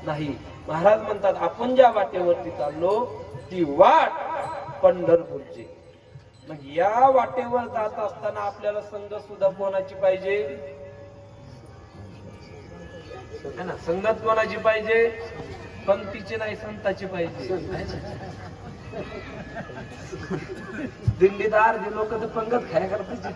नाही. महाराज म्हणतात आपण ज्या वाटेवरती चाललो ती वाट पंढरपूरची. मग या वाटेवर जात असताना आपल्याला संगत सुद्धा कोणाची पाहिजे है ना? संगत कोणाची पाहिजे? पंक्तीची नाही, संताची पाहिजे. दिंडीत अर्धी लोक तर पंगत खाया करतात.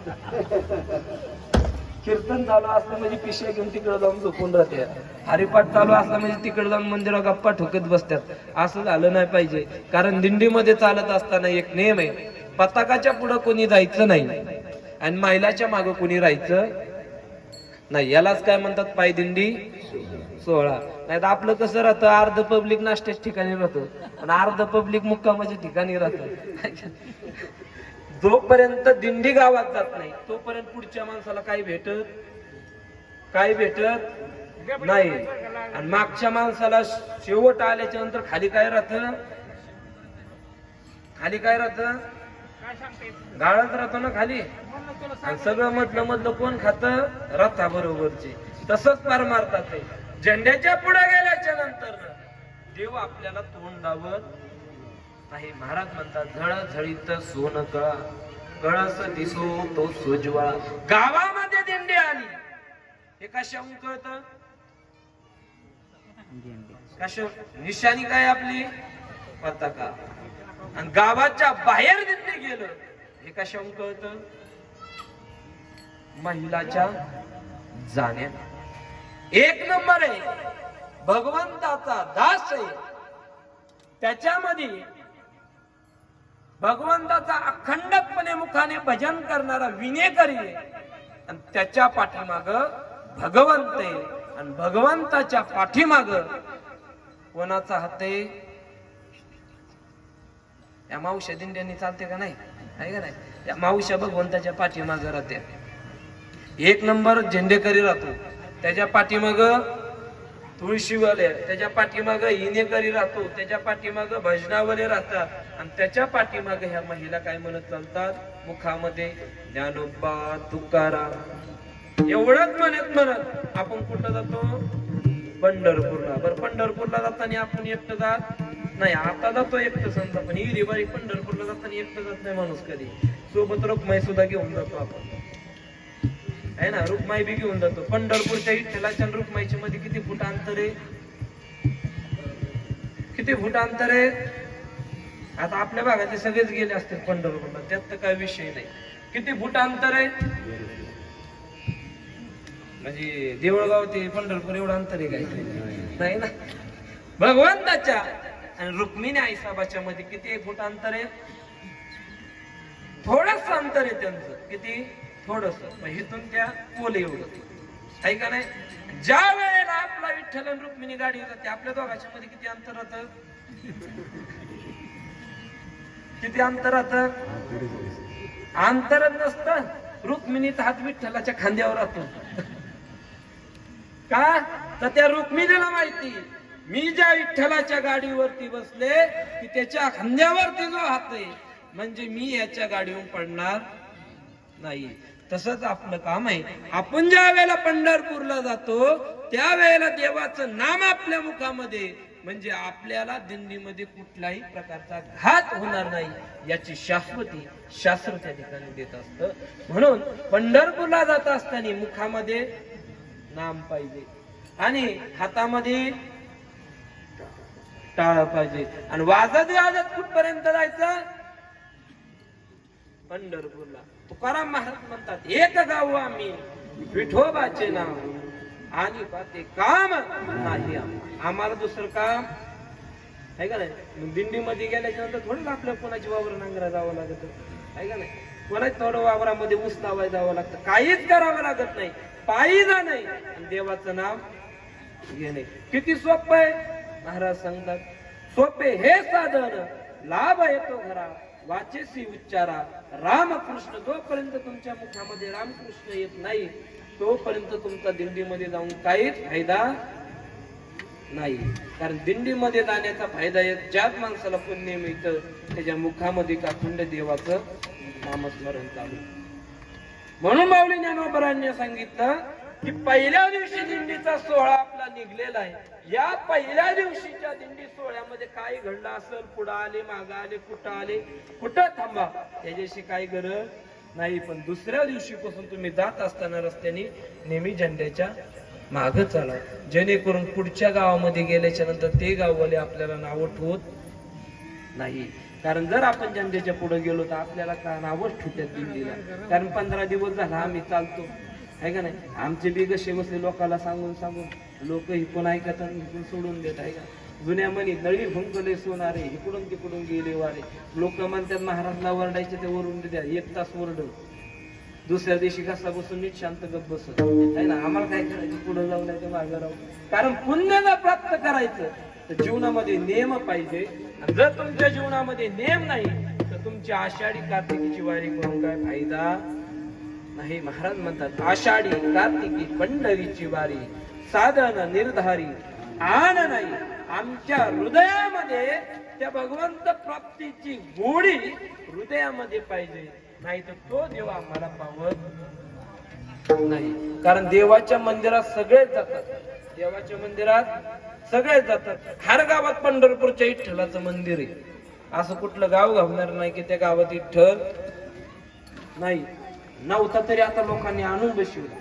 कीर्तन चालू असलं म्हणजे पिशव्या घेऊन तिकडे जाऊन झोपून राहते. हरिपाठ चालू असला म्हणजे तिकडे जाऊन मंदिरात गप्पा ठोकत बसतात. असं झालं नाही पाहिजे. कारण दिंडीमध्ये चालत असताना एक नियम आहे, पताकाच्या पुढे कोणी जायचं नाही आणि महिलाच्या मागे कोणी राहायचं नाही. यालाच काय म्हणतात? पायदिंडी सोहळा. नाही तर आपलं कसं राहतं, अर्ध पब्लिक नाश्त्याच्या ठिकाणी राहतं आणि अर्ध पब्लिक मुक्कामाच्या ठिकाणी राहतं. जोपर्यंत दिंडी गावात जात नाही तोपर्यंत पुढच्या माणसाला काय भेटत नाही. आणि मागच्या माणसाला शेवट आल्याच्या नंतर खाली काय राहत गाळत राहतो ना खाली. आणि सगळं मधलं कोण खात? रथा बरोबरची. तसंच पार मारतात. झेंड्याच्या पुढे गेल्याच्या नंतर देव आपल्याला तोंडावर नाही. महाराज म्हणतात झळझळीत सोन कळा, कळस दिसो तो सोजवा. गावामध्ये दिंडी आली हे कशाहून कळत? कशा निशाणी काय आपली? पताका. आणि गावाच्या बाहेर दिंडी गेलं हे कशाहून कळत? महिलाच्या जाण्याने. एक नंबर आहे, भगवंताचा दास आहे, त्याच्यामध्ये भगवंताचा अखंडपणे मुखाने भजन करणारा विनेकरी आहे आणि त्याच्या पाठीमाग भगवंत आहे. आणि भगवंताच्या पाठीमाग कोणाचा हात आहे? या मावश्या दिंड्यांनी चालते का नाही? आहे का नाही? त्या मावश्या भगवंताच्या पाठीमाग राहते. एक नंबर झेंडेकरी राहतो, त्याच्या पाठीमाग तुळशीवाले, त्याच्या पाठीमाग हिनेकरी राहतो, त्याच्या पाठीमाग भजनावाले राहतात आणि त्याच्या पाठीमाग ह्या महिला काय म्हणत चालतात? मुखामध्ये ज्ञानोबा तुकाराम एवढंच म्हणत आपण कुठं जातो? पंढरपूरला. बरं, पंढरपूरला जाताना आपण एकटं जात नाही. आता जातो एकटं समजा, पण ही दिवाळी पंढरपूरला जाताना एकटं जात नाही माणूस कधी. सोबत रुक्माई सुद्धा घेऊन जातो आपण, आहे ना? रुक्माई बी घेऊन जातो. पंढरपूरच्या विठ्ठलाच्या रुक्माईच्या मध्ये किती फूट अंतर आहे? किती फूट अंतर आहे? आता आपल्या भागातले सगळेच गेले असतील पंढरपूरला, त्यात तर काही विषय नाही. किती फूट अंतर आहे? म्हणजे देवळगाव ते पंढरपूर एवढं अंतर आहे काय? नाही ना. भगवंताच्या आणि रुक्मिणी आईसाबाच्या मध्ये किती फूट अंतर आहे? थोडस अंतर आहे त्यांचं. किती? थोडस. इथून त्या पोल एवढं, आहे का नाही? ज्या वेळेला आपला विठ्ठल आणि रुक्मिणी गाडी जाते आपल्या दोघांच्या मध्ये किती अंतर राहतं? किती अंतर राहतं? अंतरच नसतं. रुक्मिणीचा हात विठ्ठलाच्या खांद्यावर राहतो. का? तर त्या रुक्मिणीला माहिती मी ज्या विठ्ठलाच्या गाडीवरती बसले की त्याच्या खांद्यावरती जो हात आहे म्हणजे मी याच्या गाडीवर पडणार नाही. तसंच आपलं काम आहे. आपण ज्या वेळेला पंढरपूरला जातो त्या वेळेला देवाचं नाम आपल्या मुखामध्ये म्हणजे आपल्याला दिंडीमध्ये कुठल्याही प्रकारचा घात होणार नाही याची शास्त्र त्या ठिकाणी देत असतं. म्हणून पंढरपूरला जात असताना मुखामध्ये नाम पाहिजे आणि हातामध्ये टाळ पाहिजे. आणि वाजत कुठपर्यंत जायचं? पंढरपूरला. तुकाराम महाराज म्हणतात एक गाव आम्ही विठोबाचे नाव आणि पाते काम नाही आम्हाला दुसरं काम आहे का नाही. दिंडीमध्ये गेल्याच्या नंतर थोडं आपल्या कोणाची वावर नांगरा जावं लागत आहे का नाही. कोणाच थोडं वावरामध्ये ऊस लावाय जावं लागतं. काहीच करावं लागत नाही. पायी जा नाही आणि देवाचं नाव घेणे किती सोपं आहे. महाराज सांगतात सोपे हे साधन लाभ येतो घरा वाचेसी उच्चारा रामकृष्ण. जोपर्यंत तुमच्या मुखामध्ये रामकृष्ण येत नाही तोपर्यंत तुमचा दिंडीमध्ये जाऊन काहीच फायदा नाही. कारण दिंडीमध्ये जाण्याचा फायदा एक ज्याच माणसाला पुण्य मिळतं त्याच्या मुखामध्ये अखंड देवाचं नामस्मरण चालू. म्हणून माऊली ज्ञानोबांनी सांगितलं की पहिल्या दिवशी दिंडीचा सोहळा आपला निघलेला आहे. या पहिल्या दिवशीच्या दिंडी सोहळ्यामध्ये काय घडलं असेल, पुढे आले मागे आले, कुठं थांबा त्याच्याशी काही गरज नाही. पण दुसऱ्या दिवशीपासून तुम्ही जात असताना रस्त्याने नेहमी झेंड्याच्या मागे चाला, जेणेकरून पुढच्या गावामध्ये गेल्याच्या नंतर ते गाववाले आपल्याला नाव ठेवत नाही. कारण जर आपण झेंड्याच्या पुढे गेलो तर आपल्याला का नावच ठेवतात दिंडीला. कारण 15 दिवस झाला आम्ही चालतो आहे का नाही. आमचे बी कसे बसले लोकांना सांगून लोक इकडून ऐकत इकडून सोडून देत आहे का. जुन्या म्हणी नळी भुंकले सोनारे, इकडून तिकडून गेले वारे. लोक म्हणतात महाराजला वरडायचे ते वरून द्या, 1 तास वरड, दुसऱ्या दिवशी कसा बसून नीट शांत गप बसत आहे ना. आम्हाला काय करायचं, पुढे जाऊ नाही तर मागे राहू. कारण पुण्याला प्राप्त करायचं तर जीवनामध्ये नेम पाहिजे. जर तुमच्या जीवनामध्ये नेम नाही तर तुमची आषाढी कार्तिकीची वारी करून काय फायदा नाही. महाराज म्हणतात आषाढी कार्तिकी पंढरीची वारी साधन निर्धारी आन नाही. आमच्या हृदयामध्ये त्या भगवंत प्राप्तीची गोडी हृदयामध्ये पाहिजे, नाही तर तो देव आम्हाला पावत नाही. कारण देवाच्या मंदिरात सगळेच जातात, देवाच्या मंदिरात सगळेच जातात. हर गावात पंढरपूरच्या विठ्ठलाचं मंदिर आहे. असं कुठलं गाव घालणार नाही की त्या गावात विठ्ठल नाही. नव्हता तरी आता लोकांनी आणून बसवला.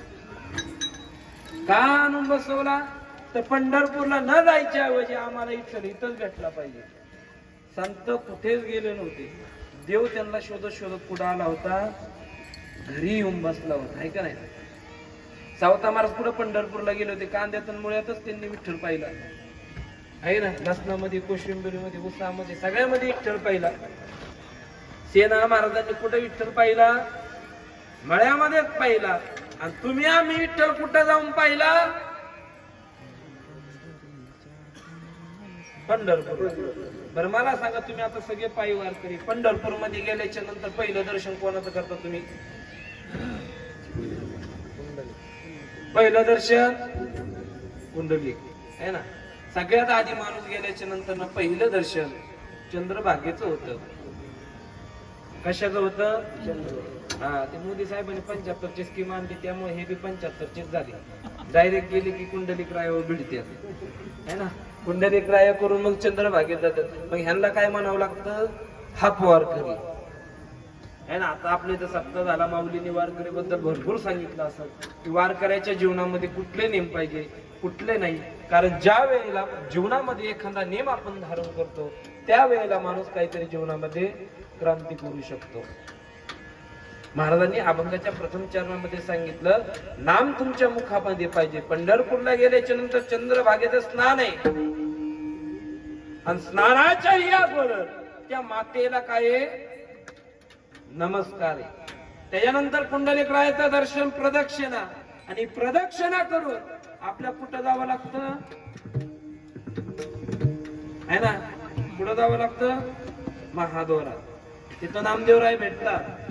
का आणून बसवला तर पंढरपूरला न जायच्या ऐवजी आम्हाला विठ्ठल इथंच भेटला पाहिजे. संत कुठेच गेले नव्हते, देव त्यांना शोधत शोधत पुढे आला होता, घरी येऊन बसला होता आहे का नाही. सावता महाराज पुढे पंढरपूरला गेले होते, कांद्यातून मुळ्यातच त्यांनी विठ्ठल पाहिला आहे ना. लसणामध्ये, कोशिंबिरीमध्ये, उसामध्ये, सगळ्यामध्ये विठ्ठल पाहिला. सेना महाराजांनी कुठे विठ्ठल पाहिला, मळ्यामध्येच पाहिला. आणि तुम्ही आम्ही विठ्ठल कुठं जाऊन पाहिला, पंढरपूर. बरं मला सांगा, तुम्ही आता सगळे पायी वारकरी पंढरपूर मध्ये गेल्याच्या नंतर पहिलं दर्शन कोणाचं करता तुम्ही? पहिलं दर्शन कुंडलिक आहे ना. सगळ्यात आधी माणूस गेल्याच्या नंतर ना पहिलं दर्शन चंद्रभागेचं होतं. कशाचं होतं? हा, ते मोदी साहेबांनी 75ची स्कीम आणली, त्यामुळे हे बी 75ची झाली. डायरेक्ट गेले की कुंडलिक रायावर भिडते है ना. कुंडलिक राया करून मग चंद्रभागेत जातात. मग ह्यांना काय म्हणावं लागतं, हाफ वारकरी है ना. आता आपले तर सप्ताह झाला, माऊलीने वारकरी बद्दल भरपूर सांगितलं असं की वारकऱ्याच्या जीवनामध्ये कुठले नेम पाहिजे कुठले नाही. कारण ज्या वेळेला जीवनामध्ये एखादा नेम आपण धारण करतो त्या वेळेला माणूस काहीतरी जीवनामध्ये क्रांती करू शकतो. महाराजांनी अभंगाच्या प्रथम चरणामध्ये सांगितलं, नाम तुमच्या मुखामध्ये पाहिजे. पंढरपूरला गेल्याच्या नंतर चंद्रभागेचं स्नान आहे आणि स्नानाच्या या गोर त्या मातेला काय नमस्कार आहे. त्याच्यानंतर कुंडलिक रायाचं दर्शन, प्रदक्षिणा, आणि प्रदक्षिणा करून आपल्या कुठं जावं लागतं है ना. कुठं जावं लागतं, महाद्वारा. तिथं नामदेवराय भेटतात,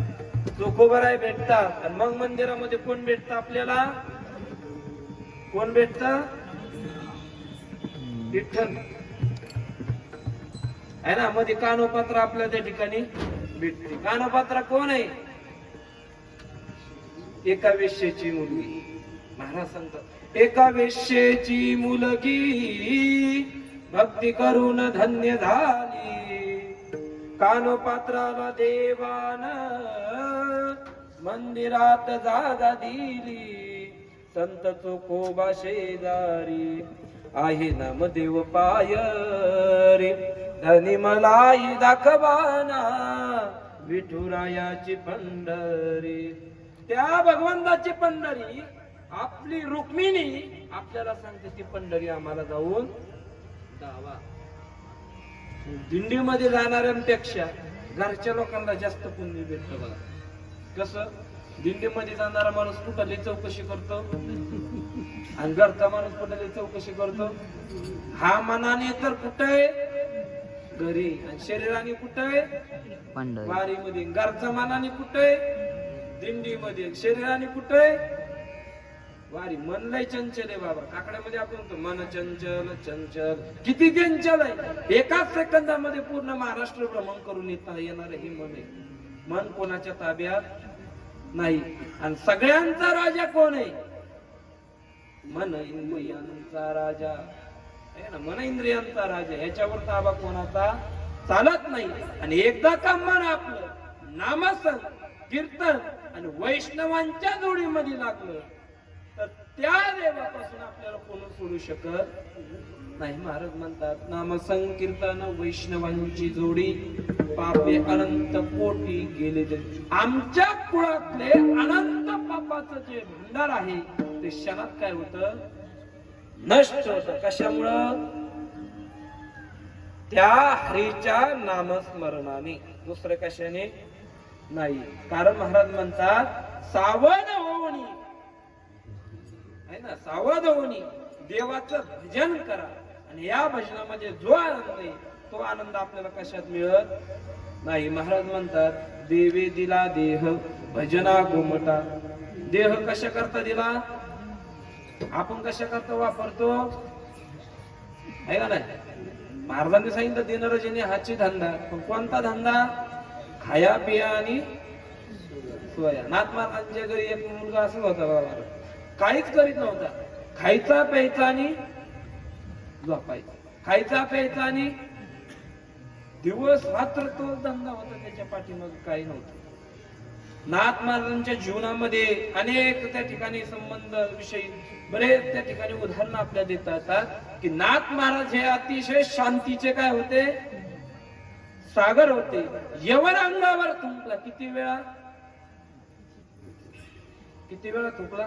चोखोबराय भेटतात. आणि मग मंदिरामध्ये कोण भेटतं आपल्याला, कोण भेटतं, विठ्ठल आहे ना. मध्ये कानोपात्र आपल्या त्या ठिकाणी भेटते. कानोपात्र कोण आहे, एका वेश्येची मुलगी. महाराज सांगतात, एका वेश्येची मुलगी भक्ती करून धन्य झाली. कानोपात्राला देवान मंदिरात जागा दिली. संत चोखोबा शेजारी आहे नामदेव पाय रे. धनी मलाई दाखवाना विठुरायाची पंढरी. त्या भगवंताची पंढरी आपली रुक्मिणी आपल्याला सांगते, ती पंढरी आम्हाला जाऊन दावा. दिंडीमध्ये जाणाऱ्यांपेक्षा घरच्या लोकांना जास्त पुण्य भेटतं बघा. कसं, दिंडीमध्ये जाणारा माणूस कुठली चौकशी करतो आणि घरचा माणूस कुठली चौकशी करतो. हा मनाने तर कुठे घरी, आणि शरीराने कुठे वारीमध्ये. घरचा मनाने कुठे दिंडीमध्ये, शरीराने कुठे वारी. मन लय चंचल आहे बाबा. काकड्यामध्ये आपण म्हणतो मन चंचल चंचल, किती चंचल आहे. एकाच सेकंदामध्ये पूर्ण महाराष्ट्र भ्रमण करून येणार हे मन आहे. मन कोणाच्या ताब्यात नाही. आणि सगळ्यांचा राजा कोण आहे, मन इंद्रियांचा राजा आहे ना, मन इंद्रियांचा राजा, ह्याच्यावर ताबा कोणाचा चालत नाही. आणि एकदा का मन आपलं नामसन कीर्तन आणि वैष्णवांच्या जोडीमध्ये लागलं तर त्या देवापासून आपल्याला कोण सोडू शकत नाही. महाराज म्हणतात, नाम संकीर्तन वैष्णवांची जोडी पापे अनंत कोटी गेले जरी. आमच्या कुळातले अनंत पापाचं जे भंडार आहे ते क्षणात काय होतं, नष्ट होतं. कशामुळं? त्या हरीच्या नामस्मरणाने, दुसऱ्या कशाने नाही. कारण महाराज म्हणतात, सावध होऊनी आहे ना, सावध होऊनी देवाचं भजन करा. आणि या भजनामध्ये जो आनंद आहे तो आनंद आपल्याला कशात मिळत नाही. महाराज म्हणतात, देवे दिला देह भजना गोमटा. देह कशा करता दिला? आपण कशा करता वापरतो आहे का नाही? महाराजांनी सांगितलं, दिनरजनी हाची धंदा. पण कोणता धंदा? खाया पिया आणि सोया. नाथ महाराजांच्या घरी एक मुलगा असं होता बाबा, काहीच करीत नव्हता, खायचा प्यायचा आणि झोपायचा, खायचा प्यायचा आणि दिवस रात्र तो धंदा होता. त्याच्या पाठीमाग काही नव्हतं. नाथ महाराजांच्या जीवनामध्ये अनेक त्या ठिकाणी संबंध विषयी बरेच त्या ठिकाणी उदाहरणं आपल्याला देता येतात की नाथ महाराज हे अतिशय शांतीचे काय होते, सागर होते. यवन अंगावर थुंकला. किती वेळा? किती वेळा थुंकला?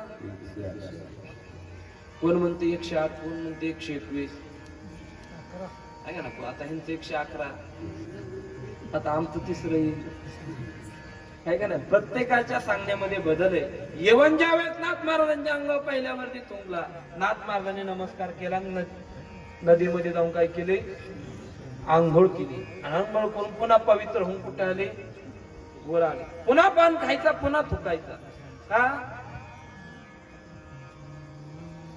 कोण म्हणते 108, कोण म्हणते 121. आहे ना, आता ह्यांचं 111, आता आमचं तिसरं येईल. आहे का नाही? प्रत्येकाच्या सांगण्यामध्ये बदल आहे. येवन ज्या वेळेस नाथ महाराजांच्या अंगावर पहिल्यावरती थुंकला, नाथ महाराजांनी नमस्कार केला, नदीमध्ये जाऊन काय केले, आंघोळ केली. आणि आंघोळ करून पुन्हा पवित्र होऊन कुठे आले, वर आले. पुन्हा पान खायचा, पुन्हा थुकायचा. का?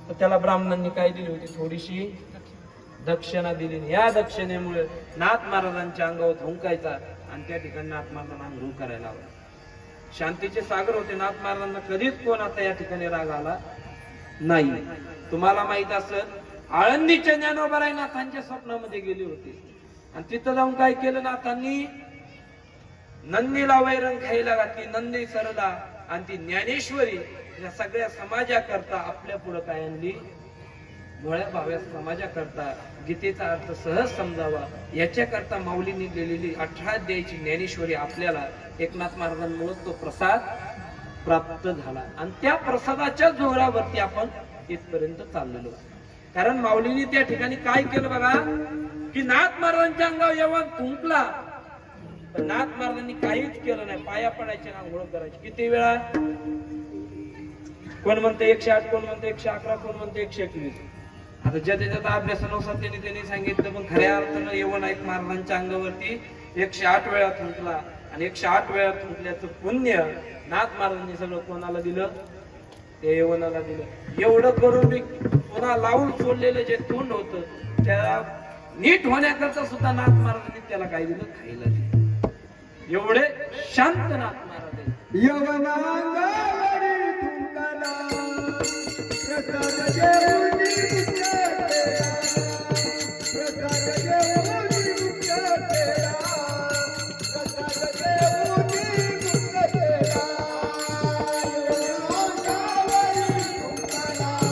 तर त्याला ब्राह्मणांनी काय दिली होती, थोडीशी दक्षिणा दिली. या दक्षिणेमुळे नाथ महाराजांच्या अंगावर थुंकायचा आणि त्या ठिकाणी नाथ महाराजांना आंघोळ करायला लावला. शांतीचे सागर होते नाथ महाराजांना. कधीच कोण आता या ठिकाणी राग आला नाही. तुम्हाला माहित असेल, आळंदीच्या ज्ञानोबा नाथांच्या स्वप्नामध्ये गेले होते आणि तिथं जाऊन काय केलं, नाथांनी नंदीला वैरण खायला घातली, नंदी सरला. आणि ती ज्ञानेश्वरी या सगळ्या समाजाकरता आपल्या पुढे काय आणली, भोळ्या भाव्या समाजाकरता गीतेचा अर्थ सहज समजावा याच्याकरता माऊलींनी लिहिलेली 18 अध्यायाची ज्ञानेश्वरी आपल्याला एकनाथ महाराजांमुळे तो प्रसाद प्राप्त झाला. आणि त्या प्रसादाच्या जोरावरती आपण इथपर्यंत चाललेलो. कारण माऊलींनी त्या ठिकाणी काय केलं बघा, की नाथ महाराजांच्या अंगावर यवन थुंकला, पण नाथ महाराजांनी काहीच केलं नाही. पाया पडायचे, आंघोळ करायची. किती वेळा? कोण म्हणते 108, कोण म्हणते 111, कोण म्हणते 121. आता ज्याच्या अभ्यासानुसार त्यांनी सांगितलं. पण खऱ्या अर्थानं यवन एक महाराजांच्या अंगावरती 108 वेळा थुंकला. आणि 108 वेळा थुंकल्याचं पुण्य नाथ महाराजांनी सगळं कोणाला दिलं, ते यवनाला दिलं. एवढं करून मी पुन्हा लावून सोडलेलं जे तोंड होतं त्या नीट होण्याकरता सुद्धा नाथ महाराजांनी त्याला काय दिलं, खायला दिलं. एवढे शांत नाथ महाराज आहेत. यवनांगावरी थुंकला प्रसाद देऊनी मुक्त्या केला, प्रसाद देऊनी मुक्त्या केला, प्रसाद देऊनी मुक्त्या केला. यवनांगावरी थुंकला देऊनी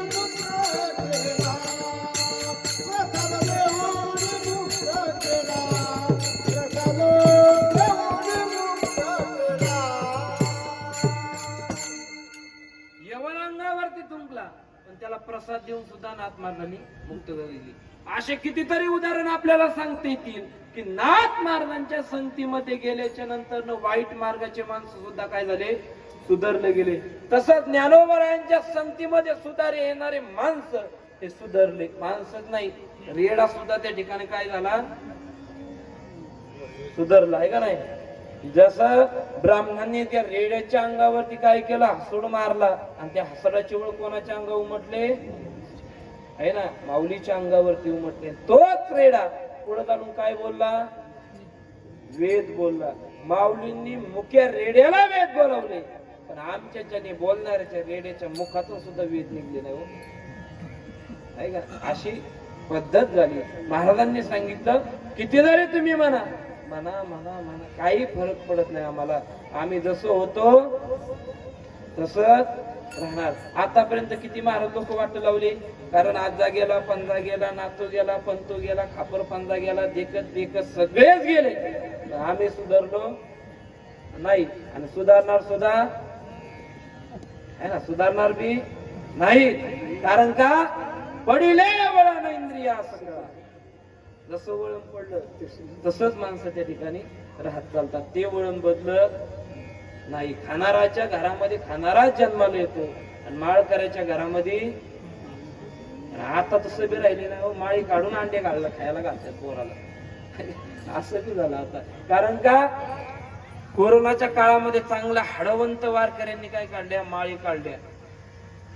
मुक्त्या केला, प्रसाद देऊनी मुक्त्या केला, प्रसाद देऊनी मुक्त्या केला. यवनांगावरती थुंकला पण त्याला प्रसाद देऊन सुद्धा नाथ महाराजांनी मुक्त दिली. असे कितीतरी उदाहरण आपल्याला सांगता येतील की नाथ महाराजांच्या संगतीमध्ये गेल्याच्या नंतर वाईट मार्गाचे माणसं सुद्धा काय झाले, सुधारले गेले. तसंच ज्ञानोबरायांच्या संगतीमध्ये सुधारे येणारे माणसं हे सुधारले. माणसंच नाही, रेडा सुद्धा त्या ठिकाणी काय झाला, सुधारला. आहे का नाही? जसं ब्राह्मणांनी त्या रेड्याच्या अंगावरती काय केलं, हसूड मारला. आणि त्या हसडाची ओळ कोणाच्या अंगावर उमटले, आहे ना, माऊलीच्या अंगावरती उमटले. तोच रेडा पुढे चालून काय बोलला, वेद बोलला. माऊलींनी मुख्य रेड्याला वेद बोलवले पण आमच्याच्याने बोलणाऱ्याच्या रेड्याच्या मुखातून सुद्धा वेद निघले नाही हो. आहे का? अशी पद्धत झाली. महाराजांनी सांगितलं किती जरी तुम्ही म्हणा म्हणा म्हणा म्हणा काही फरक पडत नाही आम्हाला. आम्ही जसं होतो तसंच राहणार. आतापर्यंत किती महाराज लोक वाट लावली. कारण आजा गेला, पंजा गेला, नातू गेला, पंतू गेला, खापर पंजा गेला, देखत देखत सगळेच गेले. पण आम्ही सुधारलो नाही आणि सुधारणार सुद्धा आहे ना, सुधारणार बी नाही. कारण का पडिले वळण इंद्रिया सगळा. जसं वळण पडलं तसंच माणसं त्या ठिकाणी राहत चालतात. ते वळण बदलत नाही. खाणाराच्या घरामध्ये खाणाराच जन्माला येतो आणि माळकऱ्याच्या घरामध्ये आता तसं बी राहिले ना, माळी काढून अंडे घालला खायला घालतात पोराला. असं बी झालं आता. कारण का कोरोनाच्या काळामध्ये चांगल्या हडवंत वारकऱ्यांनी काय काढल्या, माळी काढल्या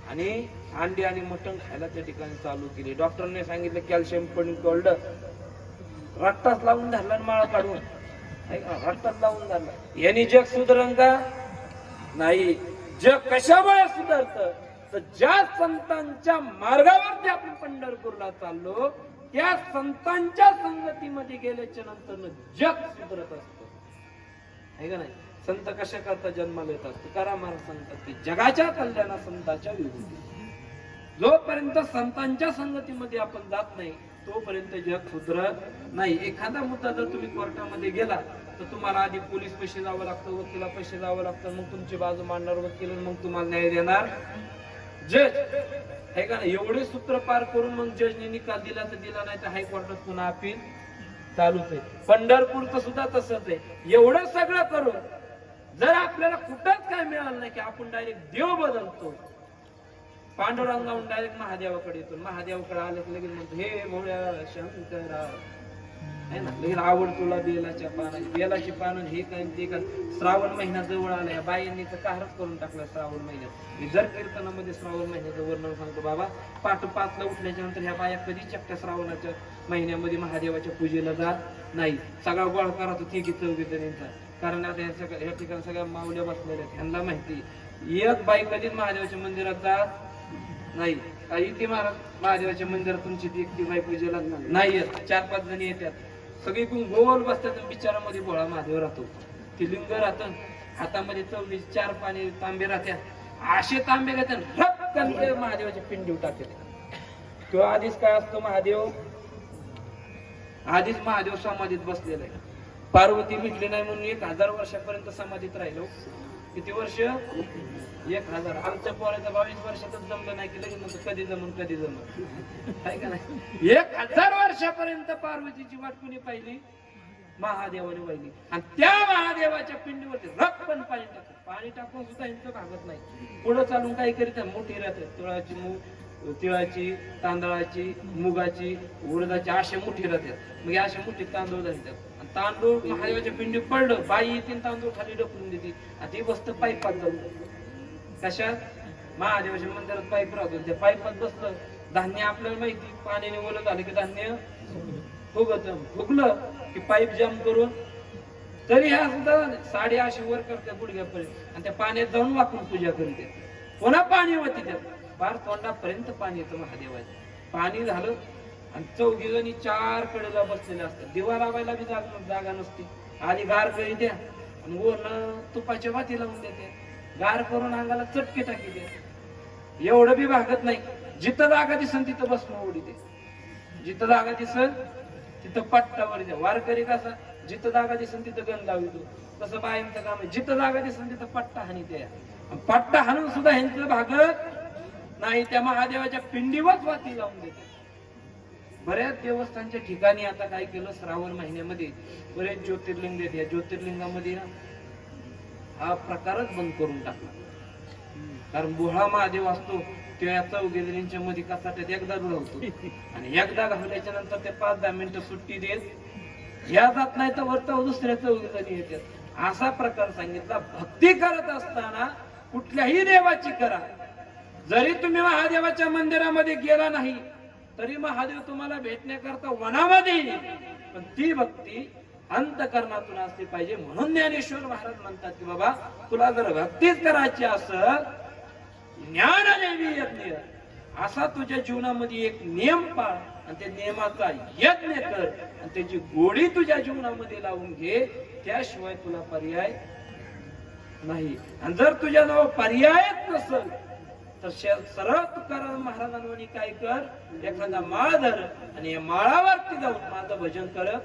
आणि अंडी आणि मटण खायला त्या ठिकाणी चालू केली. डॉक्टरने सांगितलं कॅल्शियम पण कळलं, रक्तात लावून धरला माळा काढून, रक्तात लावून धरला. यांनी जग सुधारण का नाही. जग कशामुळे सुधारतं तर ज्या संतांच्या मार्गावरती आपण पंढरपूरला चाललो त्या संतांच्या संगतीमध्ये गेल्याच्या नंतर जग सुधरत असतं. आहे का नाही? संत कशा करता जन्माला येतात? तुकाराम महाराज सांगतात की जगाच्या कल्याणा संतांच्या विभूती. जोपर्यंत संतांच्या संगतीमध्ये आपण जात नाही तोपर्यंत जग सुधरत नाही. एखादा मुद्दा जर तुम्ही कोर्टामध्ये गेला तर तुम्हाला आधी पोलीस पैसे जावं लागतं, वकिला पैसे जावं लागतं, मग तुमची बाजू मांडणार वकील, मग तुम्हाला न्याय देणार जज. आहे का नाही? एवढे सूत्र पार करून मग जजने निकाल दिला तर दिला, नाही तर हायकोर्टात पुन्हा अपील चालूच आहे. पंढरपूरचं सुद्धा तसंच आहे. एवढं सगळं करून जर आपल्याला कुठंच काय मिळालं नाही की आपण डायरेक्ट देव बदलतो. पांडुरंगाहून डायरेक्ट महादेवाकडे येतो. महादेवाकडे आले की लगेच म्हणतो हे भोळ्या शंकरा, आहे ना, लगेच आवड तुला बेलाच्या पानाची, बेलाची पानं हे काय ते काय. श्रावण महिना जवळ आला, या बायांनी तर कारच करून टाकला श्रावण महिन्यात. मी जर कीर्तनामध्ये श्रावण महिन्याचं वर्णन सांगतो बाबा, पहाटे 5ला उठल्याच्या नंतर ह्या बाया कधी चक्क्या श्रावणाच्या महिन्यामध्ये महादेवाच्या पूजेला जात नाही. सगळा गोळ करत होती की चौघीजणींचा. कारण आता या ठिकाणी सगळ्या माऊल्या बसलेल्या आहेत, ह्यांना माहिती एक बाई कधीच महादेवाच्या मंदिरात जात नाही. काही ती महादेवाच्या मंदिरात तुमची ती एकटी बाई पूजेला नाही येत. 4-5 जणी येतात, सगळी गोल बसतात. बिचारामध्ये भोळा महादेव राहतो, ती लिंग राहत, हातामध्ये 4 पाणी तांबे राहत्या. असे तांबे घेतात रक्कन महादेवाच्या पिंडी टाकतात. किंवा आधीच काय असतो, आधीच महादेव समाधीत बसलेला आहे. पार्वती भेटली नाही म्हणून 1000 वर्षापर्यंत समाधीत राहिलो. किती वर्ष? 1000. आमच्या पोराच्या 22 वर्षातच जमलं नाही की लगेच म्हणतो कधी जमून कधी जमून. आहे का नाही? 1000 वर्षापर्यंत पार्वतीची वाट कुणी पाहिली? महादेवाने पाहिली. आणि त्या महादेवाच्या पिंडीवरती रक्कन पाणी टाकत, पाणी टाकून सुद्धा यांचं भागत नाही. पुढे चालून काही करीत मोठी राहते, तिळाची, तांदळाची, मुगाची, उडदाची असे मोठी राहतात. मग अशा मोठी तांदूळ धरतात. तांदूळ महादेवाच्या पिंडी पडलं, बाई येते तांदूळ खाली ढकलून देते. आणि ती बसतं पाईपात जाऊन. कशात? महादेवाच्या मंदिरात पाईप राहतो, त्या पाईपात बसलं. धान्य आपल्याला माहिती, पाण्याने ओलं झालं की धान्य फुगत, फुगलं की पाईप जाम करून तरी ह्या सुद्धा साडी अशी वर करते गुडघ्यापर्यंत आणि त्या पाण्यात जाऊन वाकून पूजा करते. पुन्हा पाणी होती त्यात फार तोंडापर्यंत पाणी येतं महादेवाचं. पाणी झालं आणि 4 जणी 4 कडेला बसलेल्या असतात. दिवा लावायला बी जागा नसते. आधी गार करी द्या आणि वरण तुपाच्या वाती लावून देते. गार करून अंगाला चटके टाकी द्या. एवढं बी भागत नाही. जिथं जागा दिसन तिथं बसणं उडी दे. जिथं जागा दिसन तिथं पट्टावर द्या. वारकरी कसा जिथं जागा दिसन तिथं गण लावतो, तसं बायांचं काम आहे. जिथं जागा दिसन तिथं पट्टा हानी द्या. पट्टा हाणून सुद्धा ह्यांचं भागत नाही. त्या महादेवाच्या पिंडीवर वाती लावून देते. बऱ्याच देवस्थानच्या ठिकाणी आता काय केलं, श्रावण महिन्यामध्ये बरेच ज्योतिर्लिंग देते. या ज्योतिर्लिंगामध्ये हा प्रकारच बंद करून टाकला. कारण बोळा महादेव असतो त्या 4 मध्ये कसाट्यात एकदा घालतो आणि एकदा घालल्याच्या नंतर ते 5-10 मिनिटं सुट्टी देत या जात नाही तर वरता दुसऱ्या 4 जणी येतात. असा प्रकार सांगितला. भक्ती करत असताना कुठल्याही देवाची करा. जरी तुम्ही महादेवाच्या मंदिरामध्ये गेला नाही तरी महादेव तुम्हाला भेटण्याकरता वनामध्ये येईल. पण ती भक्ती अंतकरणातून असली पाहिजे. म्हणून ज्ञानेश्वर महाराज म्हणतात की बाबा तुला जर भक्तीच करायची असेल ज्ञानदेवी यज्ञ असा तुझ्या जीवनामध्ये एक नियम पाळ आणि त्या नियमाचा यज्ञ कर आणि त्याची गोडी तुझ्या जीवनामध्ये लावून घे. त्याशिवाय तुला पर्याय नाही. आणि जर तुझ्याजवळ पर्यायच नसेल तर सरळ तुकाराम महाराजांनी काय कर, एखादा माळ धर आणि या माळावरती जाऊन माझं भजन करत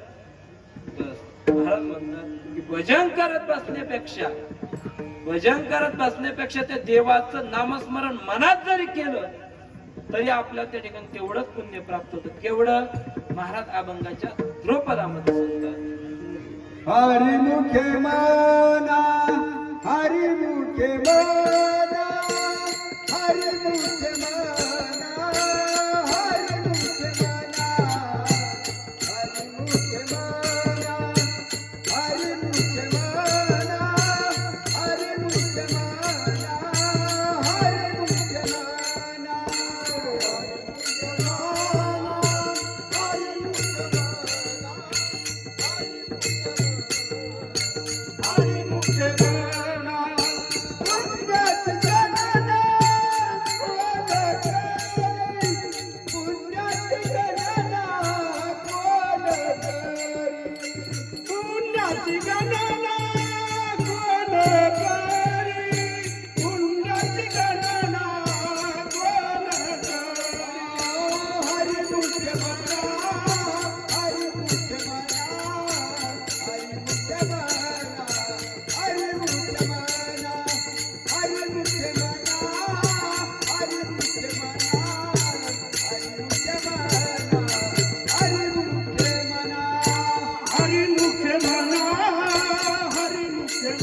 बस. महाराज म्हणतात की भजन करत बसण्यापेक्षा त्या देवाचं नामस्मरण मनात जरी केलं तरी आपल्याला त्या ठिकाणी तेवढंच पुण्य प्राप्त होतं. केवढं महाराज अभंगाच्या ध्रुपदामध्ये सांगतात. हरिमुखे मना हरिमुखे मना हरिमुखे मना हरिमुखे मना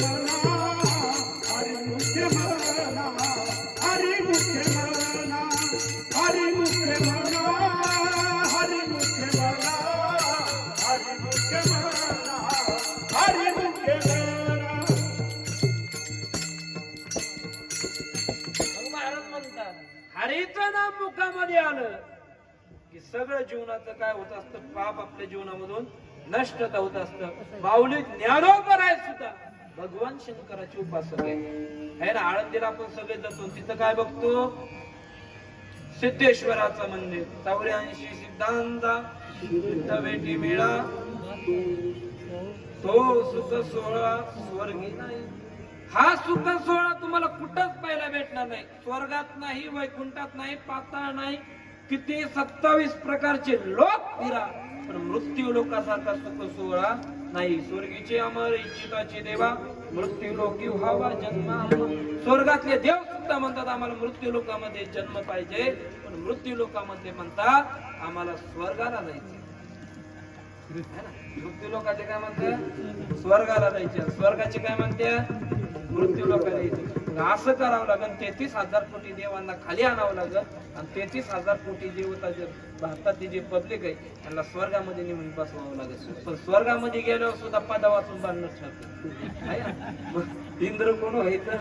हरिमुखे मना हरिमुखे मना हरिमुखे मना हरिमुखे मना हरीचं नाम मुखामध्ये आलं की सगळं जीवनाचं काय होत असतं, पाप आपल्या जीवनामधून नष्ट होत असतं. माऊली ज्ञानोबर आहे सुद्धा भगवान शंकराचे उपासक आहे ना. आळंदीला आपण सगळे जातो, तिथं काय बघतो, सिद्धेश्वराचं मंदिर, 84 सिद्धांचा सिद्ध भेटी मिळा तो सुख सोहळा स्वर्गी नाही. हा सुख सोहळा तुम्हाला कुठंच पाहायला भेटणार नाही. स्वर्गात नाही, वैकुंठात नाही, पाताळ नाही, किती 27 प्रकारचे लोक फिरा पण मृत्यू लोकासारखा सुख सोहळा नाही. स्वर्गीचे अमर इच्छिताचे देवा मृत्यू लोकी व्हावा जन्म. स्वर्गातले देव सुद्धा म्हणतात आम्हाला मृत्यू लोकामध्ये जन्म पाहिजे, पण मृत्यू लोकामध्ये म्हणतात आम्हाला स्वर्गाला जायचे. मृत्यू लोकांचे काय म्हणते, स्वर्गाला जायचे. स्वर्गाचे काय म्हणते, मृत्यू लोकांना यायचे. असं करावं लागेल, 33,000 कोटी देवांना खाली आणावं लागेल आणि 33,000 कोटी देवता जे भारतातली जे पब्लिक आहे त्यांना स्वर्गामध्ये नेऊन बसवावं लागेल. पण स्वर्गामध्ये गेल्यावर सुद्धा पदा वाचून बांधणं ठरतं. इंद्र कोण व्हायचं,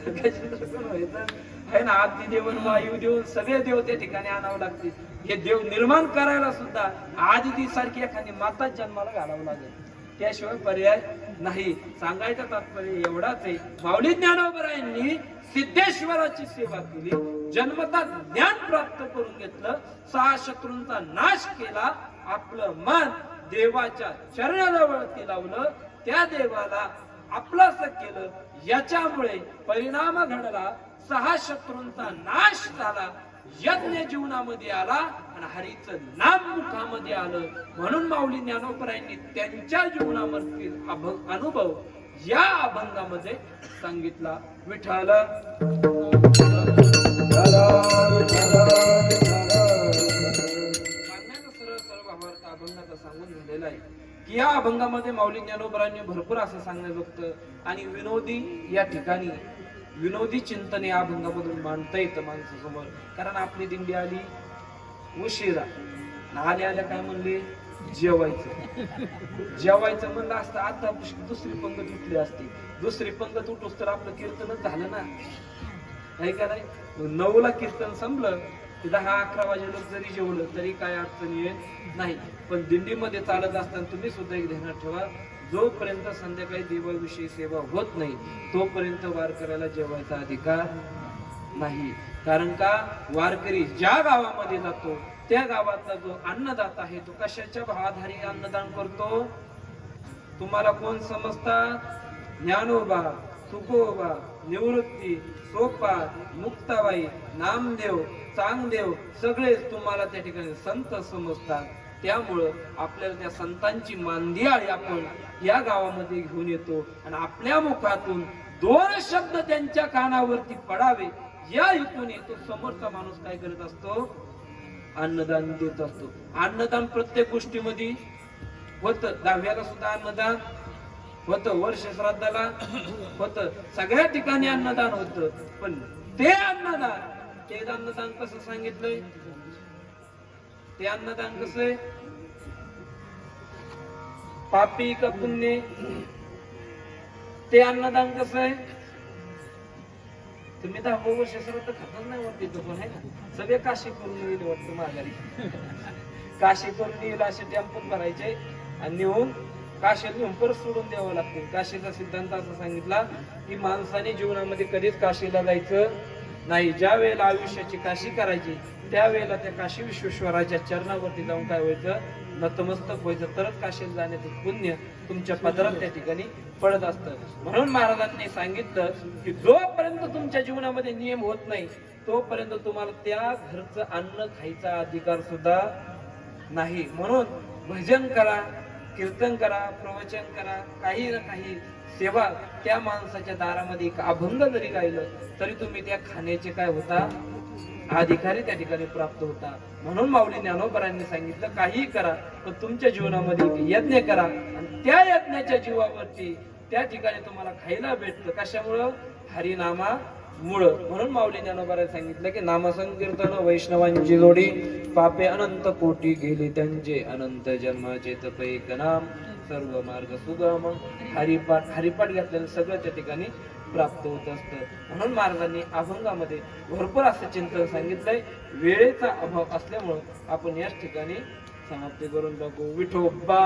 गजेंद्र कोण व्हायचं आहे ना. आदी देवन वायू देऊन सगळे देव त्या ठिकाणी आणावं लागतील. हे देव निर्माण करायला सुद्धा आदिती सारखी एखादी माता जन्माला घालावं लागेल, त्याशिवाय पर्याय नाही. सांगायचं तात्पर्य एवढाच आहे, माऊली ज्ञानोबरायांनी सिद्धेश्वराची सेवा केली, जन्मता ज्ञान प्राप्त करून घेतलं, 6 शत्रूंचा नाश केला, आपलं मन देवाच्या चरणाजवळती लावलं, त्या देवाला आपलंसं केलं. याच्यामुळे परिणाम घडला, 6 शत्रूंचा नाश झाला, यज्ञ जीवनामध्ये आला आणि हरीचं नाम मुखामध्ये आलं. म्हणून माऊली ज्ञानोबरायांनी त्यांच्या जीवनावरती अनुभव या अभंगामध्ये सांगितला. विठ्ठल सांगण्याचा सरळ भावार्थ अभंगाचा सांगून झालेला आहे की या अभंगामध्ये माऊली ज्ञानोबरायांनी भरपूर असं सांगण्याजोगतं आणि विनोदी या ठिकाणी विनोदी चिंतन या अभंगामधून मांडता येतं माणसासमोर. कारण आपली दिंडी आली उशिरा, आल्या काय म्हणले, जेवायचं म्हणलं असतं. आता दुसरी पंगत उठली असती, दुसरी पंगत उठूस तर आपलं कीर्तनच झालं ना, नाही का नाही. 9ला कीर्तन संपलं की 10-11 वाजे लोक जरी जेवलं तरी काय अडचण येत नाही. पण दिंडीमध्ये चालत असताना तुम्ही सुद्धा एक ध्यानात ठेवा, जोपर्यंत संध्याकाळी देवाविषयी सेवा होत नाही तोपर्यंत वारकऱ्याला जेवायचा अधिकार नाही. कारण का, वारकरी ज्या गावामध्ये जातो त्या गावातला जो अन्नदाता आहे तो कशाच्या आधारे अन्नदान करतो? तुम्हाला कोण समजतात? ज्ञानोबा, तुकोबा, निवृत्ती, सोपा, मुक्ताबाई, नामदेव, चांगदेव सगळेच तुम्हाला त्या ठिकाणी संत समजतात. त्यामुळं आपल्याला त्या संतांची मांदियाळी आपण या गावामध्ये घेऊन येतो आणि आपल्या मुखातून 2 शब्द त्यांच्या कानावरती पडावे या हेतूने तो समोरचा माणूस काय करत असतो? अन्नदान देत असतो. अन्नदान प्रत्येक गोष्टीमध्ये होत. 10व्याला सुद्धा अन्नदान होत, वर्ष श्राद्धाला होत, सगळ्या ठिकाणी अन्नदान होत. पण ते अन्नदान कसं सांगितलंय? ते अन्नदान कसं आहे? पापी का पुण्य? ते अन्नदान कसं आहे? तुम्ही 10 वर्ष श्राद्ध खातच नाही वरती तो पण आहे ना, सगळे काशी करून येईल वाटतं माघारी. काशी करून येईल असे टेम्पोत भरायचे आणि नेऊन काशीला नेऊन परत सोडून द्यावं लागते. काशीचा सिद्धांत असा सांगितला की माणसाने जीवनामध्ये कधीच काशीला जायचं नाही. ज्या वेळेला आयुष्याची काशी करायची त्यावेळेला त्या काशी विश्वेश्वराच्या चरणावरती जाऊन काय व्हायचं? नतमस्तक व्हायचं. तरच काशीला जाण्याचं पुण्य तुमच्या पदरात त्या ठिकाणी पडत असतं. म्हणून महाराजांनी सांगितलं की जोपर्यंत तुमच्या जीवनामध्ये नियम होत नाही तोपर्यंत तुम्हाला त्या घरचं अन्न खायचा अधिकार सुद्धा नाही. म्हणून भजन करा, कीर्तन करा, प्रवचन करा, काही ना काही सेवा त्या माणसाच्या दारामध्ये एक अभंग जरी गायलं तरी तुम्ही त्या खाण्याचे काय होता? अधिकारी त्या ठिकाणी प्राप्त होता. म्हणून माऊली ज्ञानोबरांनी सांगितलं काही करा पण तुमच्या जीवनामध्ये एक यज्ञ करा आणि त्या यज्ञाच्या जीवावरती त्या ठिकाणी तुम्हाला खायला भेटतं. कशामुळं? हरिनामामुळं. म्हणून माऊली ज्ञानोबरांनी सांगितलं की नामसंकीर्तन वैष्णवांची जोडी, पापे अनंत कोटी गेले त्यांचे, अनंत जन्माचे तप एक नाम, सर्व मार्ग सुगम. हरिपाठ घेतल्याने सगळं त्या ठिकाणी प्राप्त होत असतं. म्हणून महाराजांनी अभंगामध्ये भरपूर असं चिंतन सांगितलंय. वेळेचा अभाव असल्यामुळं आपण याच ठिकाणी समाप्ती करून टाकू. विठोबा